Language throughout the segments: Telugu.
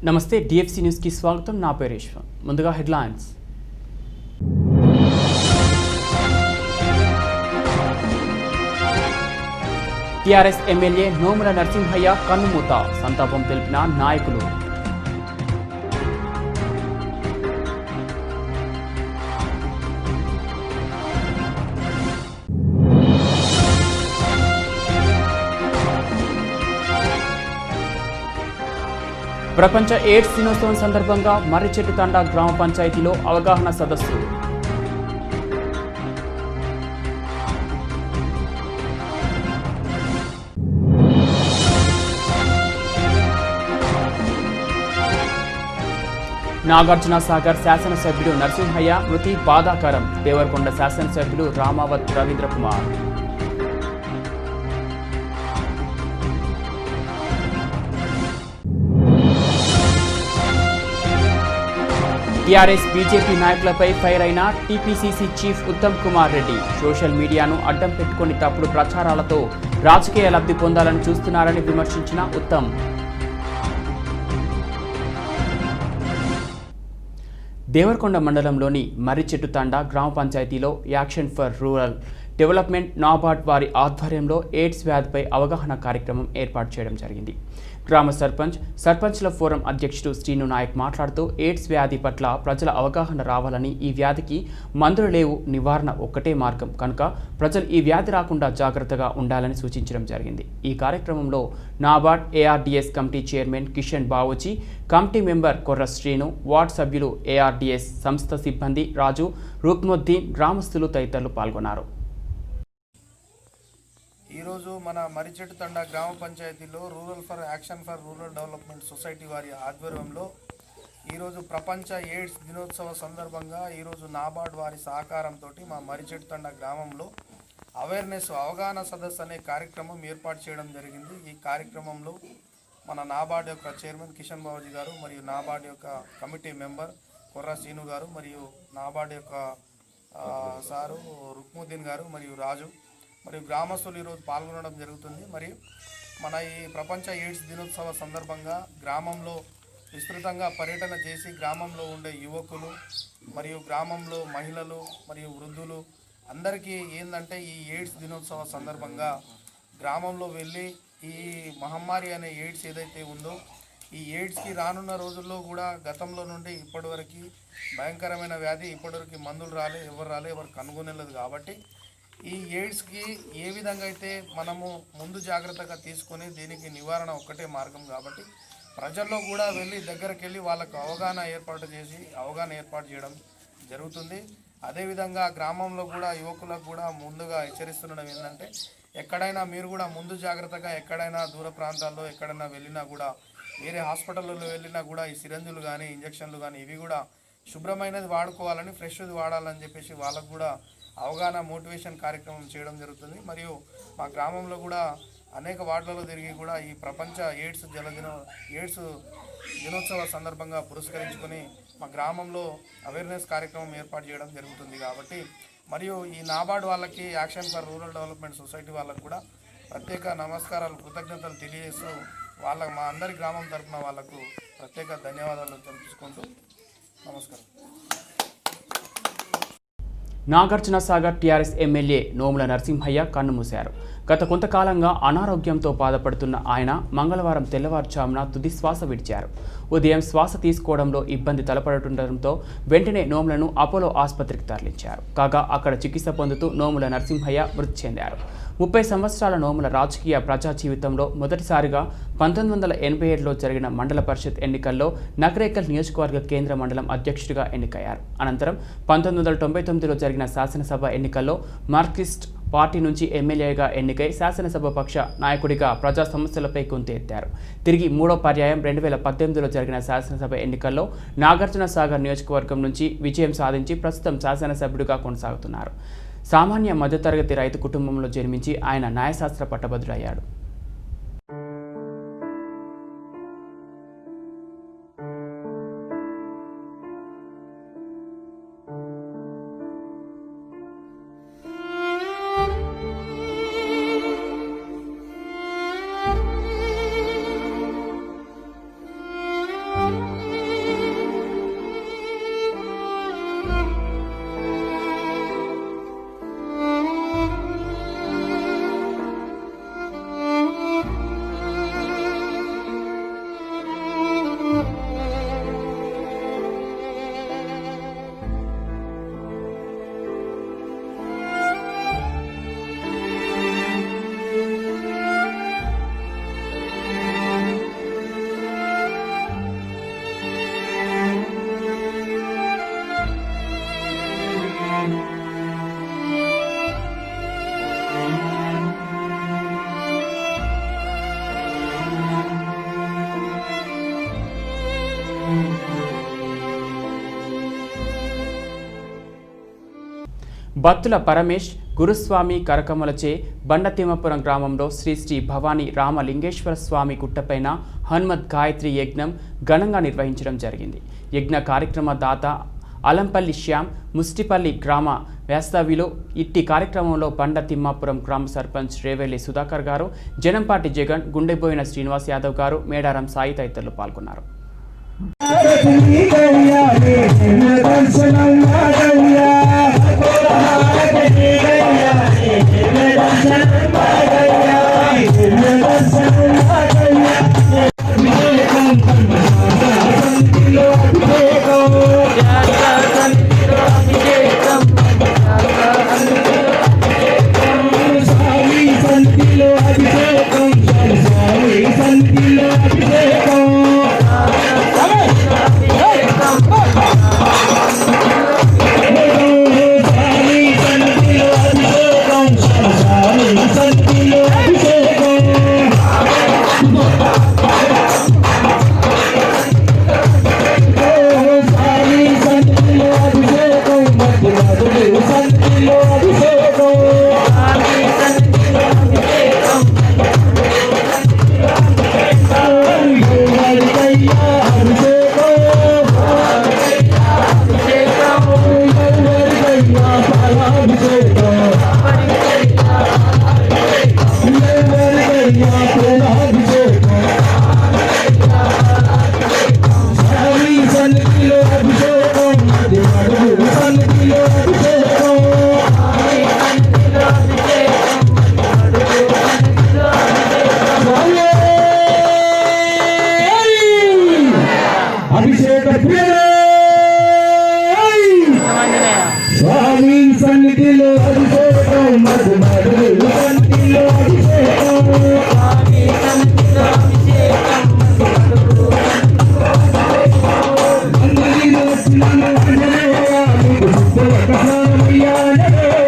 నమస్తే డిఎఫ్సి న్యూస్ కి స్వాగతం. నా పేరు ఈశ్వర్. ముందుగా హెడ్లైన్స్. టీఆర్ఎస్ ఎమ్మెల్యే నోముల నరసింహయ్య కన్నుమూత, సంతాపం తెలిపిన నాయకులు. ప్రపంచ ఎయిడ్స్ దినోత్సవం సందర్భంగా మర్రిచెట్టుతండ గ్రామ పంచాయతీలో అవగాహన సదస్సు. నాగార్జున సాగర్ శాసనసభ్యుడు నరసింహయ్య మృతి బాధాకరం. దేవరకొండ శాసనసభ్యులు రామావత్ రవీంద్ర కుమార్. టీఆర్ఎస్ బీజేపీ నాయకులపై ఫైర్ అయిన TPCC chief Uttam Kumar Reddy. Social మీడియాను అడ్డం పెట్టుకుని తప్పుడు ప్రచారాలతో రాజకీయ లబ్ధి పొందాలని చూస్తున్నారని విమర్శించిన ఉత్తమ్. దేవరకొండ మండలంలోని మర్రిచెట్టుతండ గ్రామ పంచాయతీలో action for rural development NABARD వారి ఆధ్వర్యంలో ఎయిడ్స్ వ్యాధిపై అవగాహన కార్యక్రమం ఏర్పాటు చేయడం జరిగింది. గ్రామ సర్పంచ్ల ఫోరం అధ్యక్షుడు శ్రీను నాయక్ మాట్లాడుతూ ఎయిడ్స్ వ్యాధి పట్ల ప్రజల అవగాహన రావాలని, ఈ వ్యాధికి మందులు లేవు, నివారణ ఒక్కటే మార్గం కనుక ప్రజలు ఈ వ్యాధి రాకుండా జాగ్రత్తగా ఉండాలని సూచించడం జరిగింది. ఈ కార్యక్రమంలో NABARD ARDS committee chairman Kishan Bavoji, committee member Korra Srinu, ward సభ్యులు, ఏఆర్డీఎస్ సంస్థ సిబ్బంది రాజు, రుక్నుద్దీన్, గ్రామస్తులు తదితరులు పాల్గొన్నారు. ఈరోజు మన మర్రిచెట్టుతండ గ్రామ పంచాయతీలో action for rural development society వారి ఆధ్వర్యంలో ఈరోజు ప్రపంచ ఎయిడ్స్ దినోత్సవ సందర్భంగా ఈరోజు నాబార్డ్ వారి సహకారంతో మా మర్రిచెట్టుతండ గ్రామంలో అవగాహన సదస్సు అనే కార్యక్రమం ఏర్పాటు చేయడం జరిగింది. ఈ కార్యక్రమంలో మన నాబార్డ్ యొక్క చైర్మన్ కిషన్ బాబుజీ గారు, మరియు నాబార్డ్ యొక్క కమిటీ మెంబర్ కొర్ర శ్రీను గారు, మరియు నాబార్డ్ యొక్క సారు రుక్నుద్దీన్ గారు, మరియు రాజు, మరియు గ్రామస్తులు ఈరోజు పాల్గొనడం జరుగుతుంది. మరియు మన ఈ ప్రపంచ ఎయిడ్స్ దినోత్సవ సందర్భంగా గ్రామంలో విస్తృతంగా పర్యటన చేసి గ్రామంలో ఉండే యువకులు మరియు గ్రామంలో మహిళలు మరియు వృద్ధులు అందరికీ ఏంటంటే ఈ ఎయిడ్స్ దినోత్సవ సందర్భంగా గ్రామంలో వెళ్ళి ఈ మహమ్మారి అనే ఎయిడ్స్ ఏదైతే ఉందో ఈ ఎయిడ్స్కి రానున్న రోజుల్లో కూడా గతంలో నుండి ఇప్పటివరకు భయంకరమైన వ్యాధి, ఇప్పటివరకు మందులు ఎవరు కనుగొనలేదు. కాబట్టి ఈ ఎయిడ్స్కి ఏ విధంగా అయితే మనము ముందు జాగ్రత్తగా తీసుకొని దీనికి నివారణ ఒక్కటే మార్గం. కాబట్టి ప్రజల్లో కూడా వెళ్ళి దగ్గరికి వెళ్ళి వాళ్ళకు అవగాహన ఏర్పాటు చేయడం జరుగుతుంది. అదేవిధంగా గ్రామంలో కూడా యువకులకు కూడా ముందుగా హెచ్చరిస్తుండడం ఏంటంటే ఎక్కడైనా మీరు కూడా ముందు జాగ్రత్తగా ఎక్కడైనా దూర ప్రాంతాల్లో ఎక్కడైనా వెళ్ళినా కూడా, వేరే హాస్పిటల్లో వెళ్ళినా కూడా ఈ సిరంజులు కానీ ఇంజక్షన్లు కానీ ఇవి కూడా శుభ్రమైనది వాడుకోవాలని, ఫ్రెష్ది వాడాలని చెప్పేసి వాళ్ళకు కూడా అవగాహన మోటివేషన్ కార్యక్రమం చేయడం జరుగుతుంది. మరియు మా గ్రామంలో కూడా అనేక వార్డులలో తిరిగి కూడా ఈ ప్రపంచ ఎయిడ్స్ దినోత్సవ సందర్భంగా పురస్కరించుకొని మా గ్రామంలో అవేర్నెస్ కార్యక్రమం ఏర్పాటు చేయడం జరుగుతుంది. కాబట్టి మరియు ఈ నాబార్డ్ వాళ్ళకి, action for rural development society వాళ్ళకు కూడా ప్రత్యేక నమస్కారాలు, కృతజ్ఞతలు తెలియజేస్తూ మా అందరి గ్రామం తరఫున వాళ్ళకు ప్రత్యేక ధన్యవాదాలు తెలుపుకుంటూ నమస్కారం. నాగార్జున సాగర్ టీఆర్ఎస్ ఎమ్మెల్యే నోముల నరసింహయ్య కన్నుమూశారు. గత కొంతకాలంగా అనారోగ్యంతో బాధపడుతున్న ఆయన మంగళవారం తెల్లవారుజామున తుది శ్వాస విడిచారు. ఉదయం శ్వాస తీసుకోవడంలో ఇబ్బంది తలపడుతుండటంతో వెంటనే నోములను అపోలో ఆసుపత్రికి తరలించారు. కాగా అక్కడ చికిత్స పొందుతూ నోముల నరసింహయ్య మృతి చెందారు. 30 సంవత్సరాల నోముల రాజకీయ ప్రజా జీవితంలో మొదటిసారిగా 1987లో జరిగిన మండల పరిషత్ ఎన్నికల్లో నకరేకల్ నియోజకవర్గ కేంద్ర మండలం అధ్యక్షుడిగా ఎన్నికయ్యారు. అనంతరం 1999లో జరిగిన శాసనసభ ఎన్నికల్లో మార్క్సిస్ట్ పార్టీ నుంచి ఎమ్మెల్యేగా ఎన్నికై శాసనసభ పక్ష నాయకుడిగా ప్రజా సమస్యలపై గొంతు ఎత్తారు. తిరిగి మూడో పర్యాయం 2018లో జరిగిన శాసనసభ ఎన్నికల్లో నాగార్జున సాగర్ నియోజకవర్గం నుంచి విజయం సాధించి ప్రస్తుతం శాసనసభ్యుడిగా కొనసాగుతున్నారు. సామాన్య మధ్యతరగతి రైతు కుటుంబంలో జన్మించి ఆయన న్యాయశాస్త్ర పట్టభద్రుడయ్యాడు. బత్తుల పరమేష్ గురుస్వామి కరకమలచే బండతిమ్మపురం గ్రామంలో శ్రీ శ్రీ భవానీ రామలింగేశ్వర స్వామి గుట్టపైన హనుమత్ గాయత్రి యజ్ఞం ఘనంగా నిర్వహించడం జరిగింది. యజ్ఞ కార్యక్రమ దాత అలంపల్లి శ్యామ్ ముస్టిపల్లి గ్రామ వేస్తవిలో ఇట్టి కార్యక్రమంలో బండ తిమ్మాపురం గ్రామ సర్పంచ్ రేవెల్లి సుధాకర్ గారు, జనంపాటి జగన్, గుండెబోయిన శ్రీనివాస్ యాదవ్ గారు, మేడారం సాయి తదితరులు పాల్గొన్నారు. స్వామి సన్నిధిలో అభిషేకం మధుమధులు సన్నిధిలో అభిషేకం స్వామి సన్నిధిలో అభిషేకం అందరిలో వచ్చినాను అంజనేయ నీకు సిద్ధవక స్నానమయ్యా అందరిలో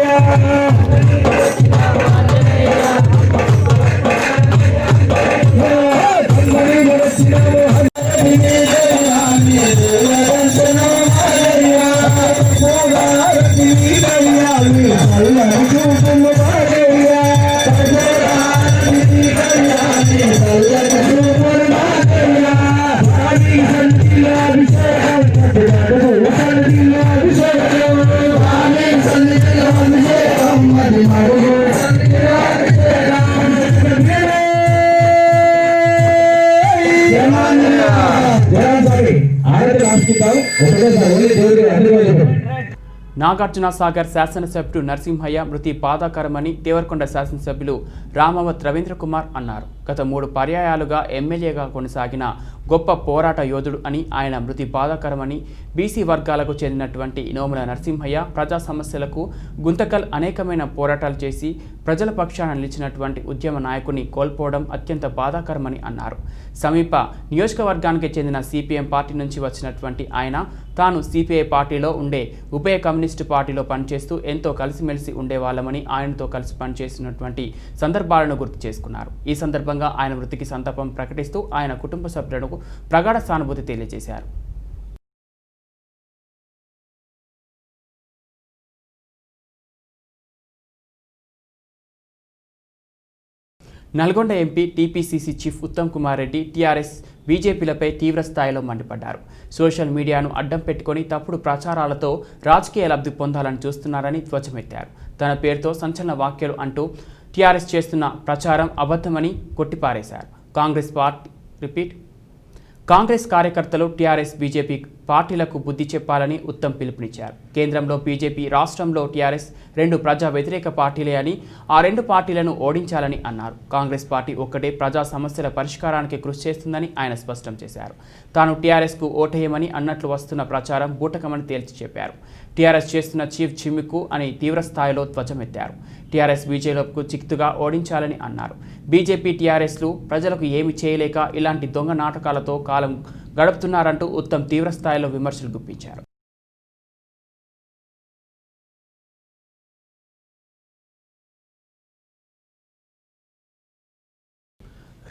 వచ్చినాను నాగార్జున సాగర్ శాసనసభ్యుడు నరసింహయ్య మృతి బాధాకరమని దేవరకొండ శాసనసభ్యులు రామవత్ రవీంద్ర కుమార్ అన్నారు. గత 3 పర్యాయాలుగా ఎమ్మెల్యేగా కొనసాగిన గొప్ప పోరాట యోధుడు అని, ఆయన మృతి బాధాకరమని, బీసీ వర్గాలకు చెందినటువంటి నోముల నరసింహయ్య ప్రజా సమస్యలకు గుంతకల్ అనేకమైన పోరాటాలు చేసి ప్రజల పక్షాన నిలిచినటువంటి ఉద్యమ నాయకుని కోల్పోవడం అత్యంత బాధాకరమని అన్నారు. సమీప నియోజకవర్గానికి చెందిన సిపిఎం పార్టీ నుంచి వచ్చినటువంటి ఆయన తాను సిపిఐ పార్టీలో ఉండే ఉభయ కమ్యూనిస్టు పార్టీలో పనిచేస్తూ ఎంతో కలిసిమెలిసి ఉండేవాళ్ళమని, ఆయనతో కలిసి పనిచేసినటువంటి సందర్భాలను గుర్తు చేసుకున్నారు. ఈ సందర్భంగా ఆయన మృతికి సంతాపం ప్రకటిస్తూ ఆయన కుటుంబ సభ్యులకు ప్రగాఢ సానుభూతి తెలియజేశారు. Nalgonda MP TPCC chief Uttam Kumar Reddy TRS బీజేపీలపై తీవ్ర స్థాయిలో మండిపడ్డారు. సోషల్ మీడియాను అడ్డం పెట్టుకుని తప్పుడు ప్రచారాలతో రాజకీయ లబ్ధి పొందాలని చూస్తున్నారని ధ్వజమెత్తారు. తన పేరుతో సంచలన వ్యాఖ్యలు అంటూ టీఆర్ఎస్ చేస్తున్న ప్రచారం అబద్ధమని కొట్టిపారేశారు. కాంగ్రెస్ కార్యకర్తలు టీఆర్ఎస్ బీజేపీ పార్టీలకు బుద్ధి చెప్పాలని ఉత్తమ్ పిలుపునిచ్చారు. కేంద్రంలో బీజేపీ, రాష్ట్రంలో టీఆర్ఎస్ 2 ప్రజా వ్యతిరేక పార్టీలే అని, ఆ 2 పార్టీలను ఓడించాలని అన్నారు. కాంగ్రెస్ పార్టీ ఒక్కటే ప్రజా సమస్యల పరిష్కారానికి కృషి చేస్తుందని ఆయన స్పష్టం చేశారు. తాను టీఆర్ఎస్కు ఓటేయమని అన్నట్లు వస్తున్న ప్రచారం బూటకమని తేల్చి చెప్పారు. టీఆర్ఎస్ చేస్తున్న చీఫ్ జిమ్మికు అని తీవ్ర స్థాయిలో ధ్వజమెత్తారు. టీఆర్ఎస్ బీజేపీలకు చిక్తుగా ఓడించాలని అన్నారు. బీజేపీ, టీఆర్ఎస్లు ప్రజలకు ఏమి చేయలేక ఇలాంటి దొంగ నాటకాలతో కాలం గడుపుతున్నారంటూ ఉత్తమ్ తీవ్ర స్థాయిలో విమర్శలు గుప్పించారు.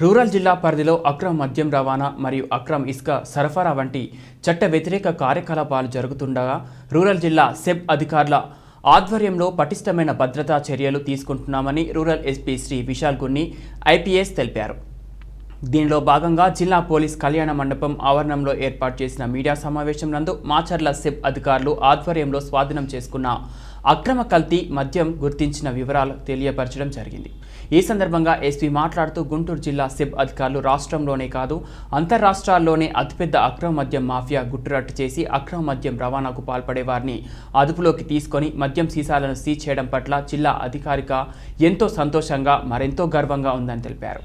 రూరల్ జిల్లా పరిధిలో అక్రమ మద్యం రవాణా మరియు అక్రమ ఇసుక సరఫరా వంటి చట్ట వ్యతిరేక కార్యకలాపాలు జరుగుతుండగా రూరల్ జిల్లా సెబ్ అధికారుల ఆధ్వర్యంలో పటిష్టమైన భద్రతా చర్యలు తీసుకుంటున్నామని rural SP Shri Vishal Gunni IPS తెలిపారు. దీనిలో భాగంగా జిల్లా పోలీస్ కళ్యాణ మండపం ఆవరణంలో ఏర్పాటు చేసిన మీడియా సమావేశం నందు మాచర్ల సెబ్ అధికారులు ఆధ్వర్యంలో స్వాధీనం చేసుకున్న అక్రమ కల్తీ మద్యం గుర్తించిన వివరాలు తెలియపరచడం జరిగింది. ఈ సందర్భంగా ఎస్పీ మాట్లాడుతూ గుంటూరు జిల్లా సెబ్ అధికారులు రాష్ట్రంలోనే కాదు అంతర్రాష్ట్రాల్లోనే అతిపెద్ద అక్రమ మద్యం మాఫియా గుట్టురట్టు చేసి అక్రమ మద్యం రవాణాకు పాల్పడే వారిని అదుపులోకి తీసుకొని మద్యం సీసాలను సీజ్ చేయడం పట్ల జిల్లా అధికారిక ఎంతో సంతోషంగా మరెంతో గర్వంగా ఉందని తెలిపారు.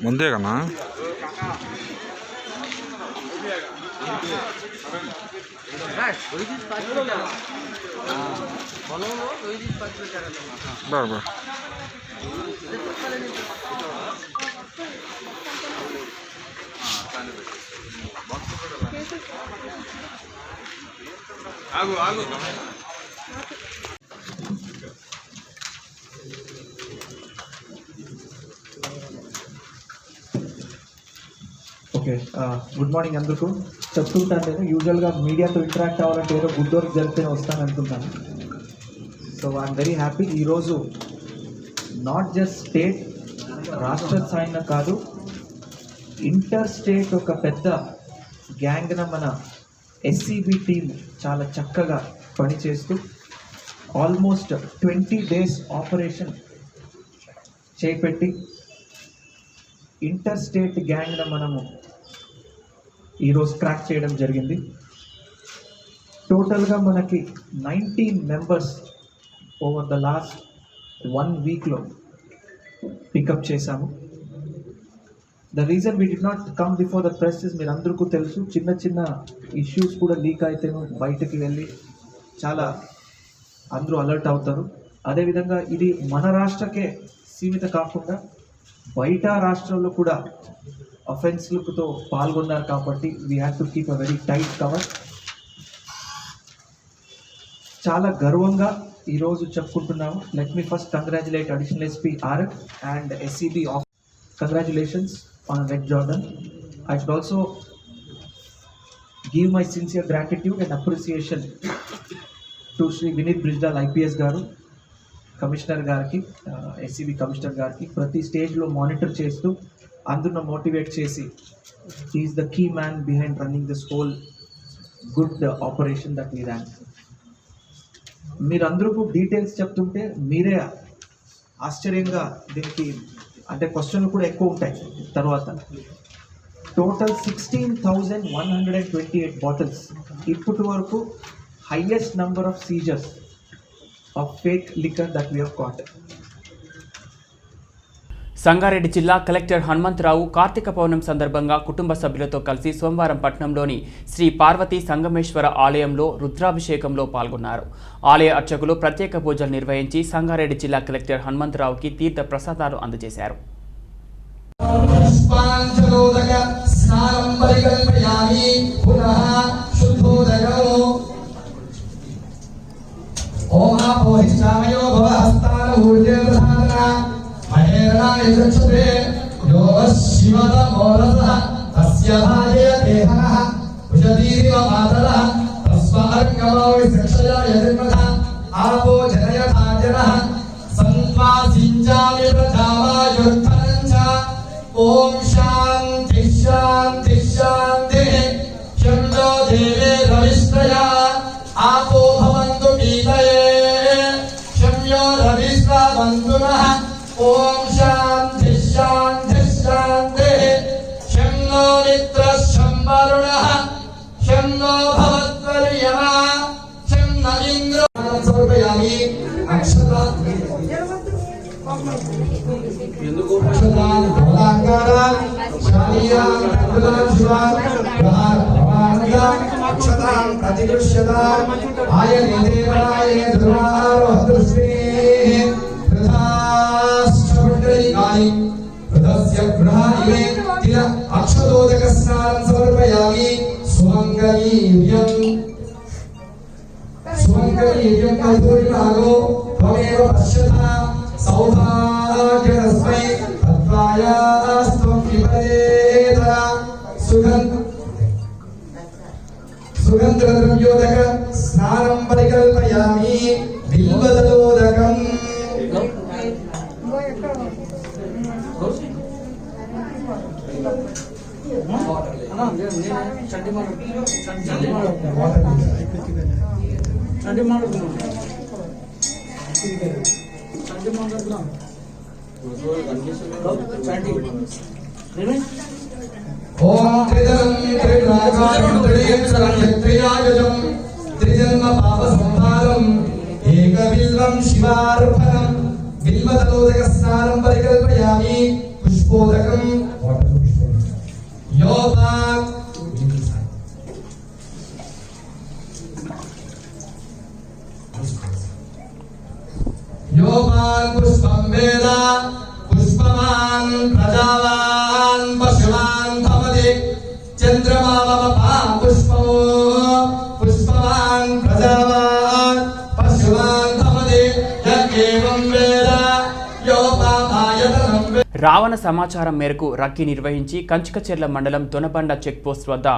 ముందే కన్నా బా ఆగు ఆగు. ఓకే, గుడ్ మార్నింగ్ అందరికీ. చెప్తుంటాను నేను యూజువల్గా మీడియాతో ఇంటరాక్ట్ అవ్వాలంటే ఏదో గుడ్ వర్క్ జరిగితేనే వస్తాను అనుకుంటాను. So I'm very happy. ఈరోజు నాట్ జస్ట్ స్టేట్ రాష్ట్ర స్థాయిన కాదు, ఇంటర్ స్టేట్ ఒక పెద్ద గ్యాంగ్న మన ఎస్సీబీ టీమ్ చాలా చక్కగా పనిచేస్తూ ఆల్మోస్ట్ 20 days ఆపరేషన్ చేపట్టి ఇంటర్ స్టేట్ గ్యాంగ్ను మనము ఈరోజు క్రాక్ చేయడం జరిగింది. టోటల్గా మనకి 19 members ఓవర్ ద లాస్ట్ 1 weekలో పికప్ చేశాము. The reason we did not come before the press is మీరు అందరికీ తెలుసు, చిన్న చిన్న ఇష్యూస్ కూడా లీక్ అయితే బయటకు వెళ్ళి చాలా అందరూ అలర్ట్ అవుతారు. అదేవిధంగా ఇది మన రాష్ట్రకే సీమిత కాకుండా బయట రాష్ట్రాల్లో కూడా అఫెన్స్లతో పాల్గొన్నారు కాబట్టి we have to keep a very tight cover. చాలా గర్వంగా ఈరోజు చెప్పుకుంటున్నాము. Let me first congratulate additional SP RF and SCB of congratulations on red Jordan. I should also give my sincere gratitude and appreciation to Shri Vineeth Brijlal IPS గారు, కమిషనర్ గారికి, ఎస్సీబీ కమిషనర్ గారికి ప్రతి స్టేజ్లో మానిటర్ చేస్తూ అందరిని మోటివేట్ చేసి is the key man behind running this whole good operation that we Ryan. మీరందరూ డీటెయిల్స్ చెప్తుంటే మీరే ఆశ్చర్యంగా దీనికి అంటే క్వశ్చన్లు కూడా ఎక్కువ ఉంటాయి. తర్వాత టోటల్ 16,128 bottles ఇప్పటి వరకు highest number of seizures of fake liquor that we have caught. Sangareddy జిల్లా కలెక్టర్ హనుమంతరావు కార్తీక పౌర్ణమి సందర్భంగా కుటుంబ సభ్యులతో కలిసి సోమవారం పట్టణంలోని శ్రీ పార్వతీ సంగమేశ్వర ఆలయంలో రుద్రాభిషేకంలో పాల్గొన్నారు. ఆలయ అర్చకులు ప్రత్యేక పూజలు నిర్వహించి సంగారెడ్డి జిల్లా కలెక్టర్ హనుమంతరావుకి తీర్థ ప్రసాదాలు అందజేశారు. ఓం శాంతి శాంతి శాంతి శంభో దేవే రవిశ్రయ ఆపో భవంతు పీతయే శమ్యో రవిశ్రవంతునః ఓం శాంతి శాంతి శాంతి శంభో మిత్ర శంవరుణః శంభో భవత్వర్యమ శంభ ఇంద్ర సమర్పయామి అక్షరాన్ अक्षतां प्रतिगृह्यताम् आयने देवाय ध्रुवारोहदृष्टिः प्रधाश्चमण्डलिकानि प्रदस्य गृहाणि तिल अक्षतोदकस्नानं समर्पयामि सुमङ्गलीर्यं कल्पूर्णागो त्वमेव पश्यता सौभाग्यरस्मै तत्त्वायास्त्वं विपदेता सुगन्धद्रव्योदक स्नानं परिकल्पयामि बिल्वदलोदकम् ओम त्रिदलं त्रिनागारं त्रियक्षरं त्रियायुजं त्रिजन्म पाप संहारम् एकबिल्वं शिवार्पणं बिल्वदलोदक स्नानं परिकल्पयामि पुष्पोदकं योपात् योपात् पुष्पं वेद पुष्पवान् प्रजावान् पशुवान् भवति चन्द्रमा पुष्पमो पुष्पवान् प्रजावान् पशुवान् भवति यज्ञेवं वेद योपामायतनं రావణ సమాచారం మేరకు రక్కీ నిర్వహించి కంచికచెర్ల మండలం దొనబండ చెక్పోస్ట్ వద్ద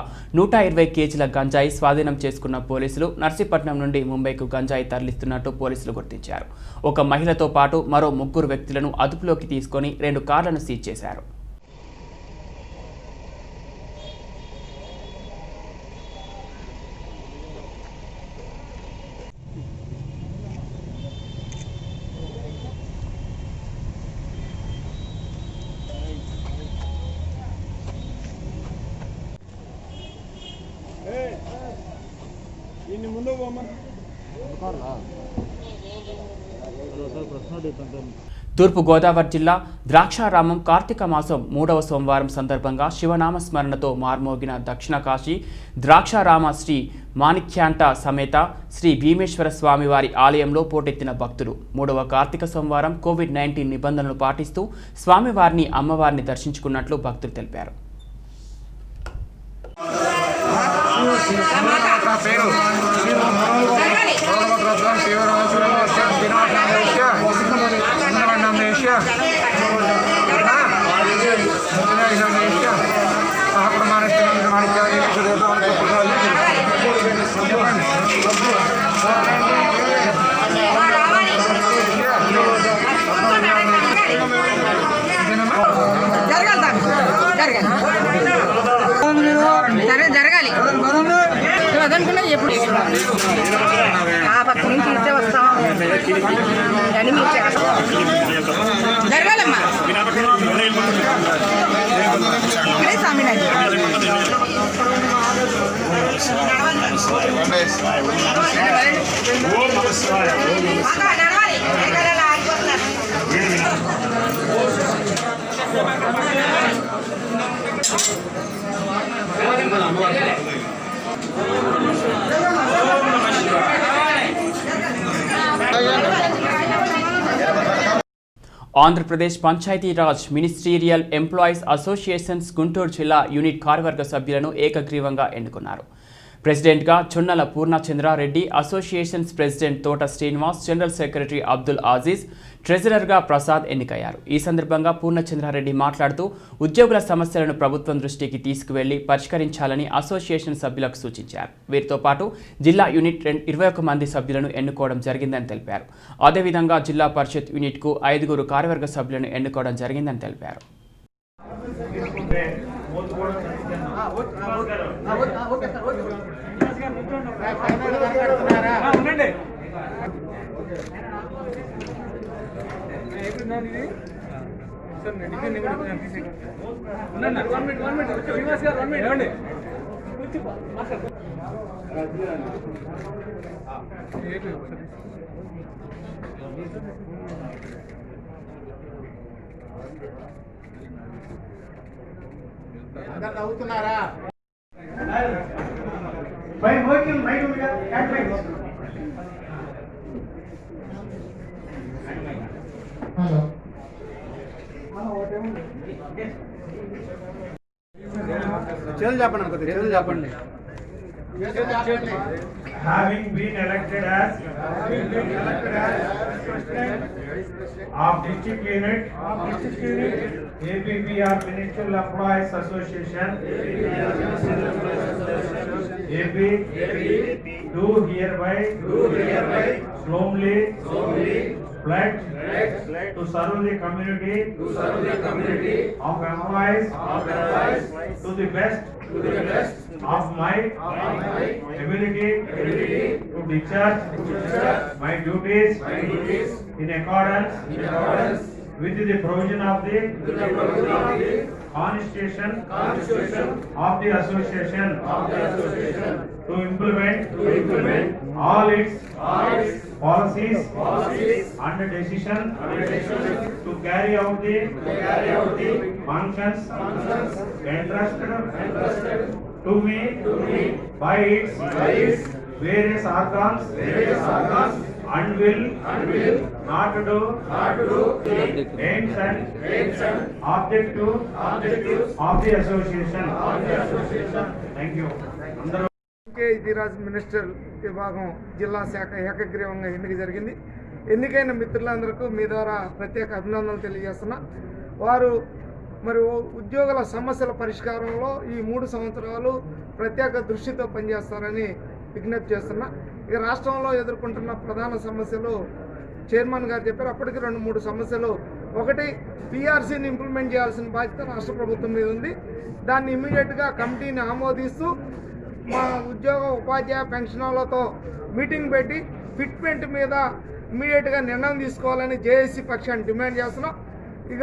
120 కేజీల గంజాయి స్వాధీనం చేసుకున్న పోలీసులు నర్సీపట్నం నుండి ముంబైకు గంజాయి తరలిస్తున్నట్టు పోలీసులు గుర్తించారు. ఒక మహిళతో పాటు మరో 3 వ్యక్తులను అదుపులోకి తీసుకొని 2 కార్లను సీజ్ చేశారు. తూర్పు గోదావరి జిల్లా ద్రాక్షారామం కార్తీక మాసం 3వ సోమవారం సందర్భంగా శివనామ స్మరణతో మార్మోగిన దక్షిణ కాశీ ద్రాక్షారామ శ్రీ మాణిక్యాంట సమేత శ్రీ భీమేశ్వర స్వామివారి ఆలయంలో పోటెత్తిన భక్తులు 3వ కార్తీక సోమవారం కోవిడ్-19 నిబంధనలు పాటిస్తూ స్వామివారిని అమ్మవారిని దర్శించుకున్నట్లు భక్తులు తెలిపారు. జరగాలి అదనుకున్నా ఎప్పుడు ఆ పక్క నుంచి ఇచ్చే వస్తాం కానీ మీరు జరగాలమ్మా స్వామి Andhra Pradesh Panchayati Raj ministerial employees associations Guntur జిల్లా యూనిట్ కార్యవర్గ సభ్యులను ఏకగ్రీవంగా ఎన్నుకున్నారు. ప్రెసిడెంట్గా చున్నల పూర్ణచంద్రారెడ్డి, అసోసియేషన్స్ ప్రెసిడెంట్ తోట శ్రీనివాస్, జనరల్ సెక్రటరీ అబ్దుల్ అజీజ్, ట్రెజరర్గా ప్రసాద్ ఎన్నికయ్యారు. ఈ సందర్భంగా పూర్ణచంద్రారెడ్డి మాట్లాడుతూ ఉద్యోగుల సమస్యలను ప్రభుత్వం దృష్టికి తీసుకువెళ్లి పరిష్కరించాలని అసోసియేషన్ సభ్యులకు సూచించారు. వీరితో పాటు జిల్లా యూనిట్ 21 మంది సభ్యులను ఎన్నుకోవడం జరిగిందని తెలిపారు. అదేవిధంగా జిల్లా పరిషత్ యూనిట్కు 5 కార్యవర్గ సభ్యులను ఎన్నుకోవడం జరిగిందని తెలిపారు. Having been elected as president of district unit APPR Ministerial Employees Association AP do hereby solemnly pledge to serve the community of employees to the best of my ability to discharge my duties in accordance with the provision of the Constitution of the association to implement all its policies and decisions to carry out the functions entrusted to me by its various organs and will not do aims and objectives of the association. Thank you. కేజీరాజ్ మినిస్టర్ విభాగం జిల్లా శాఖ ఏకగ్రీవంగా ఎన్నిక జరిగింది. ఎన్నికైన మిత్రులందరికీ మీ ద్వారా ప్రత్యేక అభినందనలు తెలియజేస్తున్నా. వారు మరి ఉద్యోగుల సమస్యల పరిష్కారంలో ఈ 3 సంవత్సరాలు ప్రత్యేక దృష్టితో పనిచేస్తారని విజ్ఞప్తి చేస్తున్నా. ఇక రాష్ట్రంలో ఎదుర్కొంటున్న ప్రధాన సమస్యలు చైర్మన్ గారు చెప్పారు. అప్పటికి 2-3 సమస్యలు. ఒకటి, పిఆర్సీని ఇంప్లిమెంట్ చేయాల్సిన బాధ్యత రాష్ట్ర ప్రభుత్వం మీద ఉంది. దాన్ని ఇమీడియట్గా కమిటీని ఆమోదిస్తూ మా ఉద్యోగ ఉపాధ్యాయ పెన్షనర్లతో మీటింగ్ పెట్టి ఫిట్మెంట్ మీద ఇమీడియట్గా నిర్ణయం తీసుకోవాలని జేఏసీ పక్షాన్ని డిమాండ్ చేస్తున్నాం. ఇక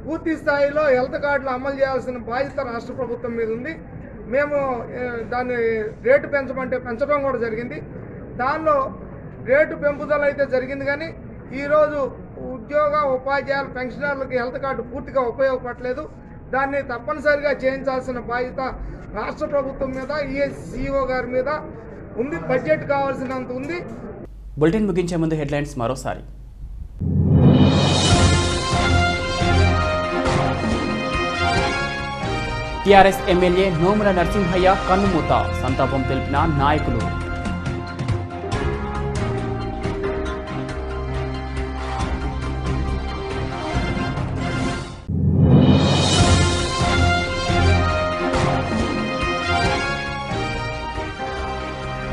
పూర్తి స్థాయిలో హెల్త్ కార్డులు అమలు చేయాల్సిన బాధ్యత రాష్ట్ర ప్రభుత్వం మీద ఉంది. మేము దాన్ని రేటు పెంచమంటే పెంచడం కూడా జరిగింది. దానిలో రేటు పెంపుదల అయితే జరిగింది, కానీ ఈరోజు ఉద్యోగ ఉపాధ్యాయుల పెన్షనర్లకి హెల్త్ కార్డు పూర్తిగా ఉపయోగపడలేదు. దాన్ని తప్పనిసరిగా చేయించాల్సిన బాధ్యత రాష్ట్ర ప్రభుత్వం మీద, ఈఎస్సీఓ గారి మీద ఉంది. బడ్జెట్ కావాల్సినంత ఉంది. బులెటిన్ ముగించే ముందు హెడ్లైన్స్ మరోసారి. టీఆర్ఎస్ ఎమ్మెల్యే నోముల నరసింహయ్య కన్నుమూత, సంతాపం తెలిపిన నాయకులు.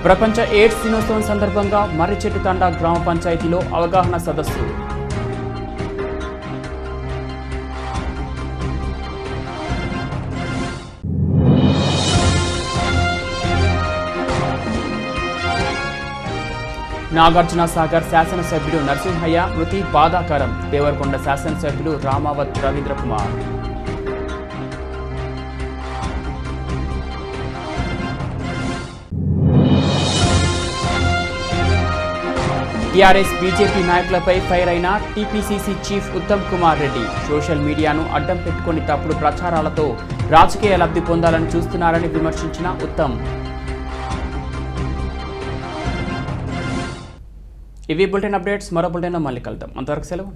ప్రపంచ ఎయిడ్స్ దినోత్సవం సందర్భంగా మర్రిచెట్టు తండా గ్రామ పంచాయతీలో అవగాహన సదస్సు. నాగార్జున సాగర్ శాసనసభ్యుడు నరసింహయ్య మృతి బాధాకరం. దేవరకొండ శాసనసభ్యులు రామావత్ రవీంద్ర కుమార్. టీఆర్ఎస్ బీజేపీ నాయకులపై ఫైర్ అయిన TPCC chief Uttam Kumar Reddy. Social మీడియాను అడ్డం పెట్టుకుని తప్పుడు ప్రచారాలతో రాజకీయ లబ్ధి పొందాలని చూస్తున్నారని విమర్శించిన ఉత్తమ్. ఇవి బులెటిన్ అప్డేట్స్. మరో బులెటిన్లో మళ్ళీ కలుద్దాం. అంతవరకు సెలవు.